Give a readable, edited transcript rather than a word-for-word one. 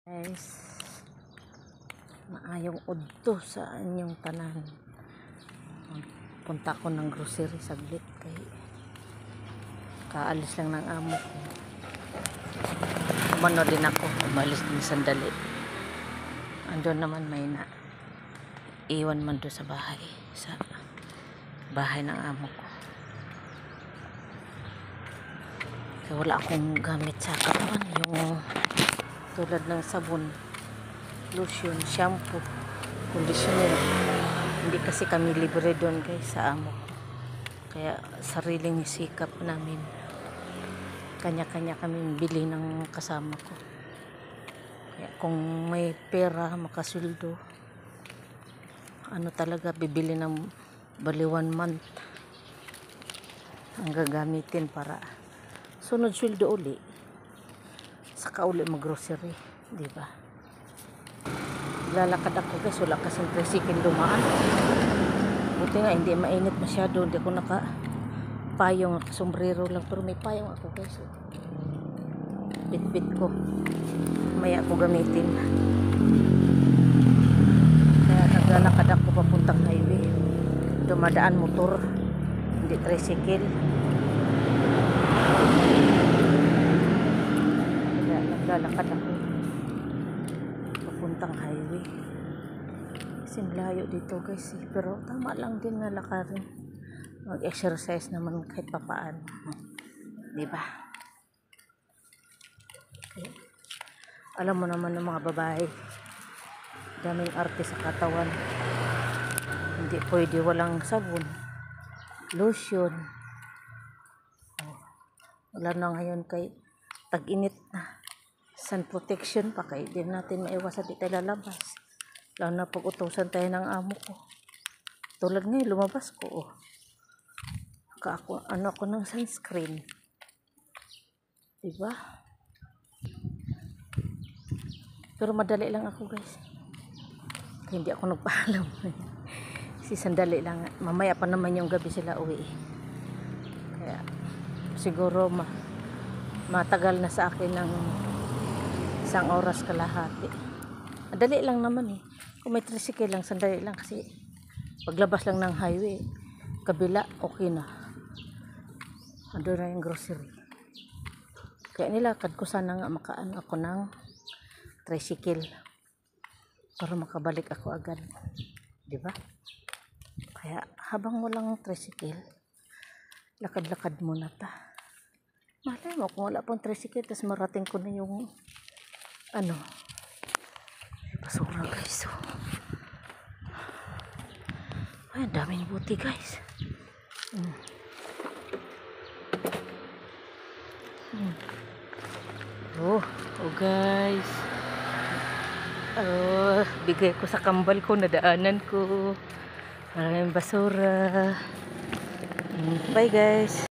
Guys, maayong udto sa anyong tanan. Punta ko ng grocery saglit kay kaalis lang ng amo ko. Umano din ako, umalis din sandali. Andun naman may na iwan man doon sa bahay ng amo ko. Kaya wala akong gamit sa katawan, yung tulad ng sabon, lotion, shampoo, conditioner. Hindi kasi kami libre doon guys sa amo ko. Kaya sariling sikap namin. Kanya-kanya kami bili ng kasama ko. Kaya kung may pera, makasweldo, ano talaga, bibili ng bali 1 month ang gagamitin para sunod sweldo uli. Saka uli mag-grocery, di ba? Lalakad ako guys, wala kasing tricycle dumaan. Buti nga hindi mainit masyado, hindi ako naka-payong, sombrero lang, pero may payong ako guys. Bit-bit ko, maya ako gamitin. Kaya naglalakad ako papuntang highway. Dumadaan motor, hindi tricycle. Naglalakad ako papuntang highway kasi layo dito guys pero tama lang din na lakarin, mag-exercise naman kahit papaan, diba? Okay. Alam mo naman ng mga babae, daming arte sa katawan, hindi pwede walang sabon, lotion. Wala na ngayon kay tag-init na, sun protection pa kay din natin maiwasan di tayo lalabas, lalo na pag utusan tayo ng amo ko. Tulad ngayon lumabas ko, ako ng sunscreen, diba? Pero madali lang ako guys, kaya hindi ako nagpaalam. Si sandali lang, mamaya pa naman yung gabi sila uwi, kaya siguro matagal na sa akin ng 1 oras kalahati. Madali lang naman eh. Kung may tricycle lang, sandali lang kasi paglabas lang ng highway, kabila, okay na. Ando na yung grocery. Kaya nilakad ko sana nga makaano ako ng tricycle para makabalik ako agad. Diba? Kaya habang walang tricycle, lakad-lakad muna ta. Malay mo kung wala pang tricycle, tapos marating ko na yung basura guys. Ay, daming buti guys. Oh guys, bigay ko sa kambal ko, nadaanan ko maraming basura. Bye guys.